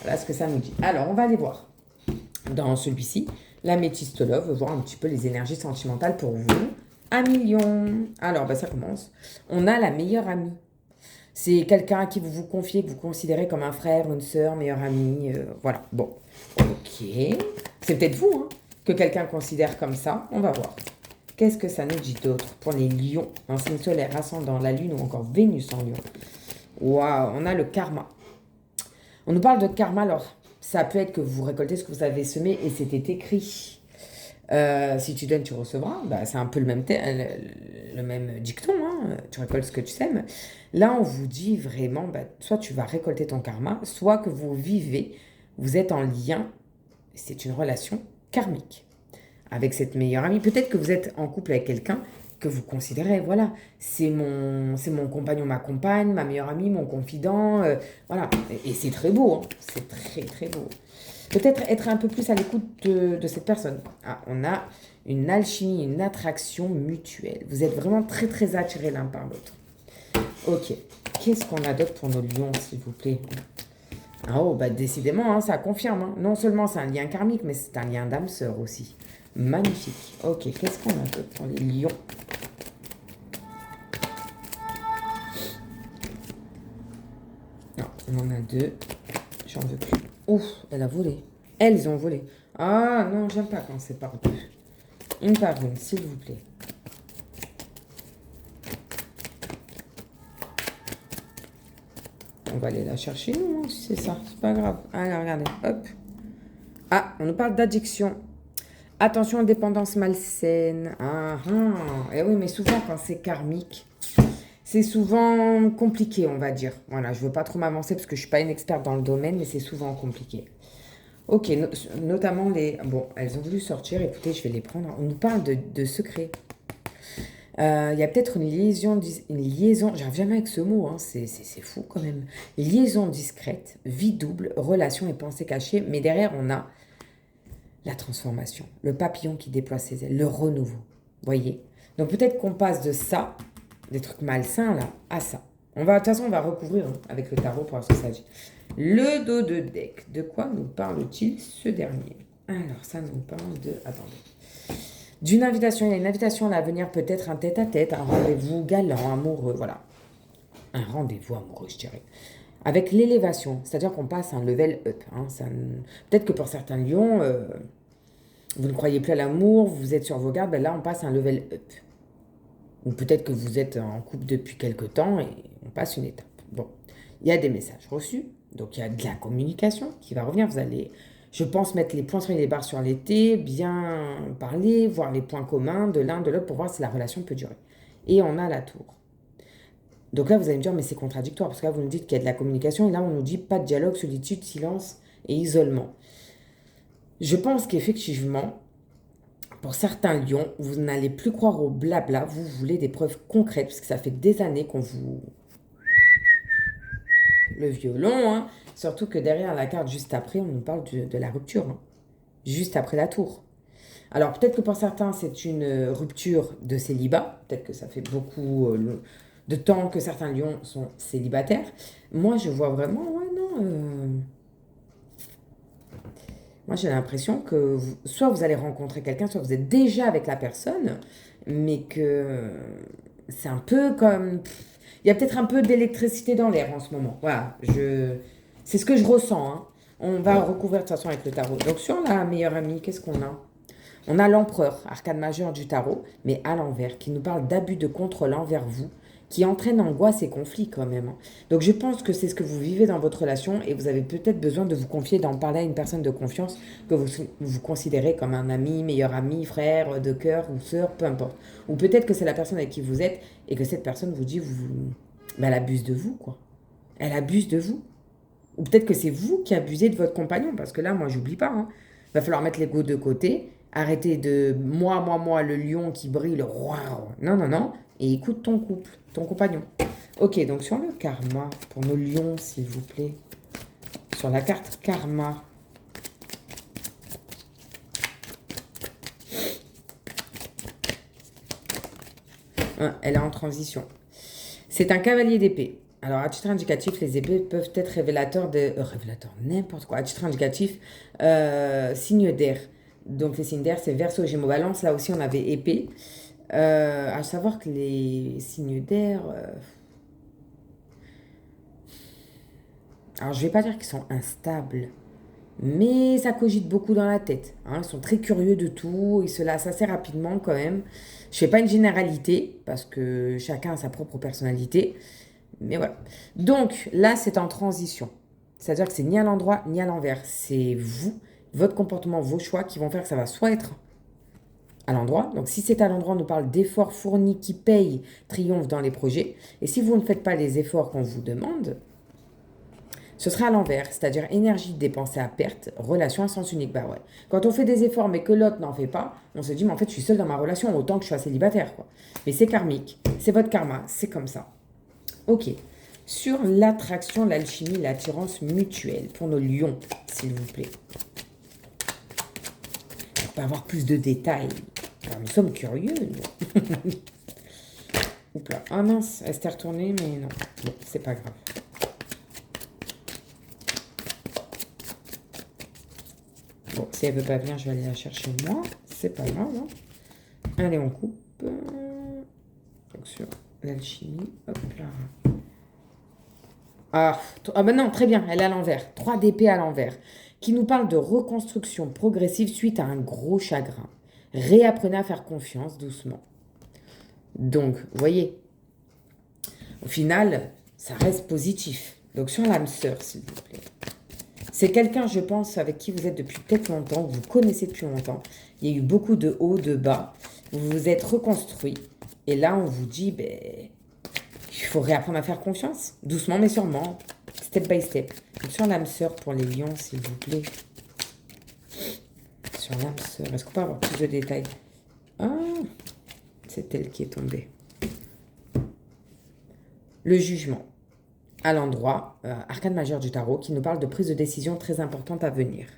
Voilà ce que ça nous dit. Alors, on va aller voir. Dans celui-ci, l'améthyste love veut voir un petit peu les énergies sentimentales pour vous. 1 million. Alors, bah, ça commence. On a la meilleure amie. C'est quelqu'un à qui vous vous confiez, que vous considérez comme un frère, une sœur, meilleur ami. Voilà. Bon. Ok. C'est peut-être vous, hein, que quelqu'un considère comme ça. On va voir. Qu'est-ce que ça nous dit d'autre pour les lions? Un signe solaire, ascendant, la lune ou encore Vénus en lion. Waouh, on a le karma. On nous parle de karma, alors ça peut être que vous récoltez ce que vous avez semé et c'était écrit. Si tu donnes, tu recevras. Bah, c'est un peu le même dicton, hein. Tu récoltes ce que tu sèmes. Là, on vous dit vraiment, bah, soit tu vas récolter ton karma, soit que vous vivez, vous êtes en lien, c'est une relation karmique avec cette meilleure amie. Peut-être que vous êtes en couple avec quelqu'un que vous considérez, voilà, c'est mon compagnon, ma compagne, ma meilleure amie, mon confident, voilà. Et c'est très beau, hein. C'est très très beau. Peut-être être un peu plus à l'écoute de cette personne. Ah, on a une alchimie, une attraction mutuelle. Vous êtes vraiment très très attirés l'un par l'autre. Ok, qu'est-ce qu'on a d'autre pour nos lions, s'il vous plaît? Ah, oh, bah décidément, hein, ça confirme, hein. Non seulement c'est un lien karmique, mais c'est un lien d'âme sœur aussi. Magnifique. Ok, qu'est-ce qu'on a d'autre pour les lions? Non, on en a 2. J'en veux plus. Ouf, elle a volé. Elles ont volé. Ah non, j'aime pas quand c'est par 2. Une par une, s'il vous plaît. On va aller la chercher, nous, hein, si c'est ça. C'est pas grave. Allez, regardez. Hop. Ah, on nous parle d'addiction. Attention aux dépendances malsaines. Ah, ah. Et oui, mais souvent, quand c'est karmique, c'est souvent compliqué, on va dire. Voilà, je veux pas trop m'avancer parce que je suis pas une experte dans le domaine, mais c'est souvent compliqué. Ok, notamment les... Bon, elles ont voulu sortir. Écoutez, je vais les prendre. On nous parle de secrets. Il y a peut-être une liaison, j'arrive jamais avec ce mot, hein, c'est fou quand même. Liaison discrète, vie double, relation et pensée cachée, mais derrière on a la transformation, le papillon qui déploie ses ailes, le renouveau, voyez. Donc peut-être qu'on passe de ça, des trucs malsains là, à ça. De toute façon on va recouvrir, hein, avec le tarot pour voir ce que ça dit. Le dos de deck, de quoi nous parle-t-il ce dernier? Alors ça nous parle de... Attendez. D'une invitation, il y a une invitation à l'avenir, peut-être un tête-à-tête, un rendez-vous galant, amoureux, voilà. Un rendez-vous amoureux, je dirais. Avec l'élévation, c'est-à-dire qu'on passe un level up. Hein, peut-être que pour certains lions, vous ne croyez plus à l'amour, vous êtes sur vos gardes, ben là on passe un level up. Ou peut-être que vous êtes en couple depuis quelque temps et on passe une étape. Bon, il y a des messages reçus, donc il y a de la communication qui va revenir, vous allez... Je pense mettre les points sur les barres sur l'été, bien parler, voir les points communs de l'un de l'autre pour voir si la relation peut durer. Et on a la tour. Donc là, vous allez me dire, mais c'est contradictoire, parce que là, vous nous dites qu'il y a de la communication, et là, on nous dit pas de dialogue, solitude, silence et isolement. Je pense qu'effectivement, pour certains lions, vous n'allez plus croire au blabla, vous voulez des preuves concrètes, parce que ça fait des années qu'on vous... Le violon, hein. Surtout que derrière la carte juste après, on nous parle de la rupture, hein. Juste après la tour. Alors peut-être que pour certains, c'est une rupture de célibat. Peut-être que ça fait beaucoup de temps que certains lions sont célibataires. Moi, je vois vraiment, ouais, non. Moi, j'ai l'impression que soit vous allez rencontrer quelqu'un, soit vous êtes déjà avec la personne, mais que c'est un peu comme... Il y a peut-être un peu d'électricité dans l'air en ce moment. Voilà, c'est ce que je ressens, hein. On va recouvrir de toute façon avec le tarot. Donc sur la meilleure amie, qu'est-ce qu'on a? On a l'empereur, arcane majeur du tarot, mais à l'envers, qui nous parle d'abus de contrôle envers vous, qui entraîne angoisse et conflit quand même, hein. Donc je pense que c'est ce que vous vivez dans votre relation et vous avez peut-être besoin de vous confier, d'en parler à une personne de confiance que vous considérez comme un ami, meilleur ami, frère de cœur ou sœur, peu importe. Ou peut-être que c'est la personne avec qui vous êtes et que cette personne vous dit, elle abuse de vous, quoi. Elle abuse de vous. Ou peut-être que c'est vous qui abusez de votre compagnon, parce que là, moi, j'oublie pas, hein. Va falloir mettre l'ego de côté, arrêter de moi, le lion qui brille, le roi. Non, non, non. Et écoute ton couple, ton compagnon. Ok, donc sur le karma, pour nos lions, s'il vous plaît. Sur la carte karma. Elle est en transition. C'est un cavalier d'épée. Alors, à titre indicatif, les épées peuvent être révélateurs de... révélateurs, n'importe quoi. À titre indicatif, signes d'air. Donc, les signes d'air, c'est Verseau, Gémeaux, Balance. Là aussi, on avait épée. À savoir que les signes d'air... alors, je vais pas dire qu'ils sont instables, mais ça cogite beaucoup dans la tête. Hein. Ils sont très curieux de tout. Ils se lassent assez rapidement quand même. Je fais pas une généralité, parce que chacun a sa propre personnalité. Mais voilà. Donc, là, c'est en transition. C'est-à-dire que c'est ni à l'endroit ni à l'envers. C'est vous, votre comportement, vos choix qui vont faire que ça va soit être à l'endroit. Donc, si c'est à l'endroit, on nous parle d'efforts fournis qui payent, triomphe dans les projets. Et si vous ne faites pas les efforts qu'on vous demande, ce sera à l'envers, c'est-à-dire énergie dépensée à perte, relation à sens unique. Bah ouais. Quand on fait des efforts mais que l'autre n'en fait pas, on se dit, mais en fait, je suis seule dans ma relation, autant que je sois célibataire, quoi. Mais c'est karmique, c'est votre karma, c'est comme ça. Ok. Sur l'attraction, l'alchimie, l'attirance mutuelle, pour nos lions, s'il vous plaît. On peut avoir plus de détails. Alors, nous sommes curieux, nous. Oups là. Ah mince, elle s'est retournée, mais non. Bon, c'est pas grave. Bon, si elle veut pas venir, je vais aller la chercher moi. C'est pas grave. Hein. Allez, on coupe. Donc sur l'alchimie, hop là. Ah ben non, très bien, elle est à l'envers. 3 d'épée à l'envers. Qui nous parle de reconstruction progressive suite à un gros chagrin. Réapprenez à faire confiance doucement. Donc, vous voyez, au final, ça reste positif. Donc sur l'âme sœur, s'il vous plaît. C'est quelqu'un, je pense, avec qui vous êtes depuis peut-être longtemps, que vous connaissez depuis longtemps. Il y a eu beaucoup de hauts, de bas. Vous vous êtes reconstruit. Et là, on vous dit, ben, il faut réapprendre à faire confiance. Doucement, mais sûrement. Step by step. Donc, sur l'âme sœur pour les lions, s'il vous plaît. Sur l'âme sœur. Est-ce qu'on peut avoir plus de détails? Ah, c'est elle qui est tombée. Le jugement. À l'endroit, arcane majeur du tarot, qui nous parle de prise de décision très importante à venir.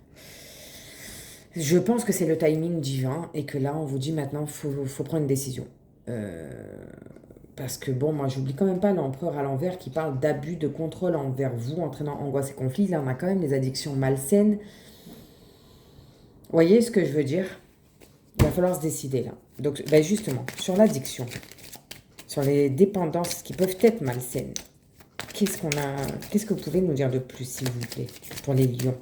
Je pense que c'est le timing divin et que là, on vous dit maintenant, faut prendre une décision. Parce que bon, moi, j'oublie quand même pas l'empereur à l'envers qui parle d'abus de contrôle envers vous, entraînant angoisse et conflit. Là, on a quand même des addictions malsaines. Vous voyez ce que je veux dire? Il va falloir se décider là. Donc, ben justement, sur l'addiction, sur les dépendances qui peuvent être malsaines, qu'est-ce que vous pouvez nous dire de plus, s'il vous plaît, pour les lions?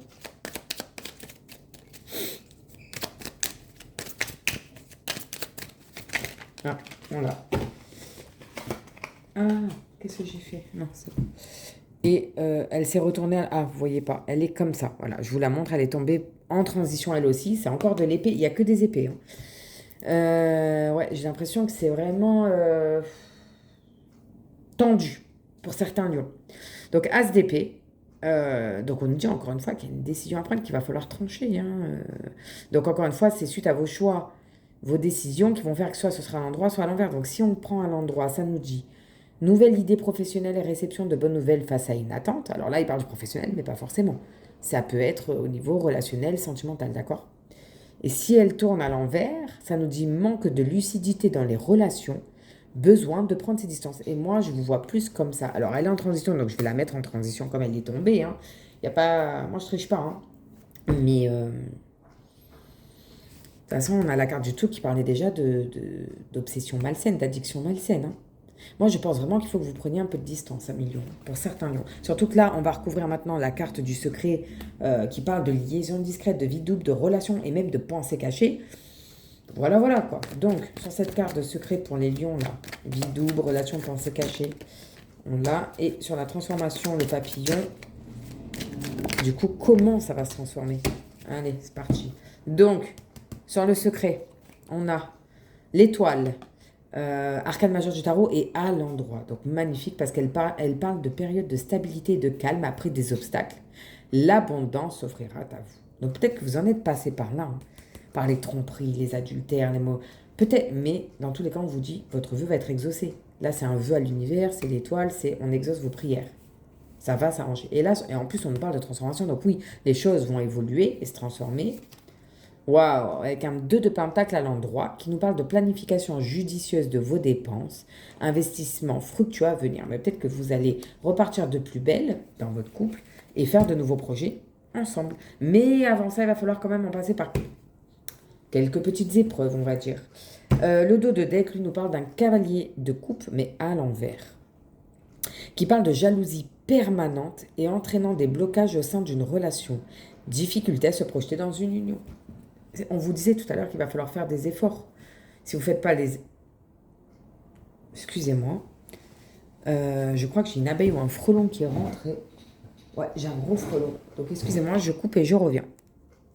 Ah, on l'a. Ah, qu'est-ce que j'ai fait? Non, c'est bon. Et elle s'est retournée. Ah, vous voyez pas. Elle est comme ça. Voilà, je vous la montre. Elle est tombée en transition elle aussi. C'est encore de l'épée. Il n'y a que des épées. Hein. Ouais, j'ai l'impression que c'est vraiment tendu pour certains lions. Donc, as d'épée. Donc, on nous dit encore une fois qu'il y a une décision à prendre qu'il va falloir trancher. Hein. Donc, encore une fois, c'est suite à vos choix, vos décisions qui vont faire que soit ce sera à l'endroit, soit à l'envers. Donc, si on prend à l'endroit, ça nous dit nouvelle idée professionnelle et réception de bonnes nouvelles face à une attente. Alors là, il parle du professionnel, mais pas forcément. Ça peut être au niveau relationnel, sentimental, d'accord? Et si elle tourne à l'envers, ça nous dit manque de lucidité dans les relations, besoin de prendre ses distances. Et moi, je vous vois plus comme ça. Alors, elle est en transition, donc je vais la mettre en transition comme elle est tombée. Hein. Y a pas... Moi, je triche pas. Hein. Mais... de toute façon, on a la carte du tout qui parlait déjà d'obsession malsaine, d'addiction malsaine. Hein. Moi, je pense vraiment qu'il faut que vous preniez un peu de distance, Million, pour certains lions. Surtout que là, on va recouvrir maintenant la carte du secret qui parle de liaison discrète, de vie double, de relations et même de pensée cachée. Voilà, voilà, quoi. Donc, sur cette carte de secret pour les lions, là, vie double, relation, pensée cachée, on l'a. Et sur la transformation, le papillon, du coup, comment ça va se transformer? Allez, c'est parti. Donc, sur le secret, on a l'étoile, arcane majeure du tarot est à l'endroit. Donc magnifique parce qu'elle parle de période de stabilité et de calme après des obstacles. L'abondance s'offrira à vous. Donc peut-être que vous en êtes passé par là, hein, par les tromperies, les adultères, les mots. Peut-être, mais dans tous les cas, on vous dit, votre vœu va être exaucé. Là, c'est un vœu à l'univers, c'est l'étoile, c'est on exauce vos prières. Ça va s'arranger. Et là, et en plus, on nous parle de transformation. Donc oui, les choses vont évoluer et se transformer Waouh, avec un 2 de pentacle à l'endroit qui nous parle de planification judicieuse de vos dépenses, investissement fructueux à venir. Mais peut-être que vous allez repartir de plus belle dans votre couple et faire de nouveaux projets ensemble. Mais avant ça, il va falloir quand même en passer par quelques petites épreuves, on va dire. Le dos de deck, lui, nous parle d'un cavalier de coupe, mais à l'envers, qui parle de jalousie permanente et entraînant des blocages au sein d'une relation. Difficulté à se projeter dans une union. On vous disait tout à l'heure qu'il va falloir faire des efforts. Si vous ne faites pas les... Excusez-moi. Je crois que j'ai une abeille ou un frelon qui rentre. Ouais, j'ai un gros frelon. Donc excusez-moi, je coupe et je reviens.